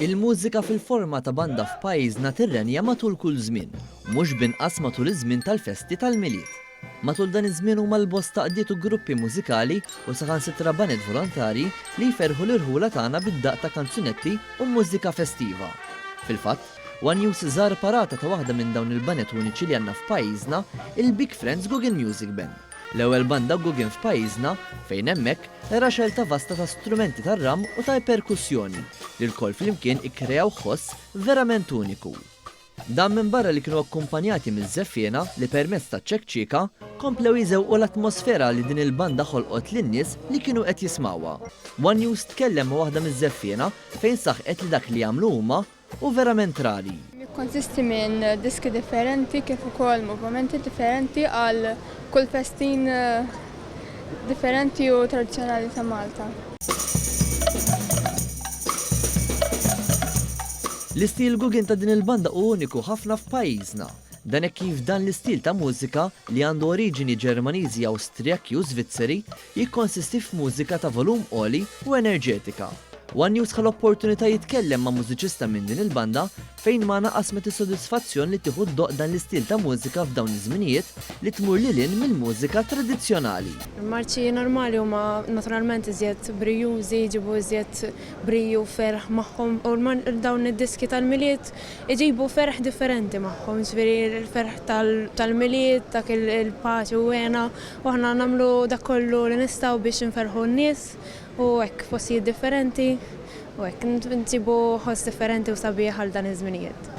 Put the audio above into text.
Il-mużika fil-forma ta' banda f'pajjiżna tirrenja matul kull żmien, mhux binqas matul iż-żmien tal-festi tal-miliet. Matul dan iż-żmien huma l-bosta qdiet u gruppi mużikali u saħansitra banet volontari li jferħu l-irħula tagħna bid-daq ta' kanzunetti u mużika festiva. Fil-fatt, One News żar parata ta' waħda minn dawn il-banet uniċi li għandna f'pajjiżna, il-Big Friends Guggen Music Band. L-ewwel banda Guggen f'pajjiżna fejn hemmhekk era xelta vasta ta' strumenti tar-ram u ta' perkussjoni li l-koll flimkien ikkreaw ħoss verament uniku. Dan minn barra li kienu akkumpanjati miż-żeffiena li permezz ta' ċekċika komplew jiżewqu l-atmosfera li din il-banda ħolqot lin-nies li kienu qed jismawha. One News tkellem ma' waħda miż-żeffiena fejn saħqet li dak li jagħmlu huma u verament rari. Konsisti minn diski differenti kif ukoll movimenti differenti għal kull festin differenti u tradizzjonali ta' Malta. L-istil Guggen ta' din il-banda u uniku ħafna f'pajjiżna. Dan hekk kif dan l-istil ta' mużika li għandu oriġini Ġermaniżi, Awstrijaki u Svizzeri jikkonsisti f'mużika ta' volum għoli u enerġetika. One News ħal opportunità jitkellem ma' mużiċista minn din il-banda fejn ma naqasmet is-sodisfazzjon li tieħu doq dan l-istil ta' mużika f'dawn iż-żminijiet li tmur lilin mill-mużika tradizzjonali. Il-marċi normali huma naturalment iżjed brijużi, jġibu iżjed briju ferħ magħhom u dawn id-diski tal-miliet iġibu ferħ differenti magħhom, ġifieri l-ferħ tal-miliet, dak il-paċi u għena u aħna nagħmlu dak kollu li nistgħu biex inferħu n-nies u hekk postijiet differenti u hekk nsibu ħoss differenti u sabiħ għal dan iż-żminijiet.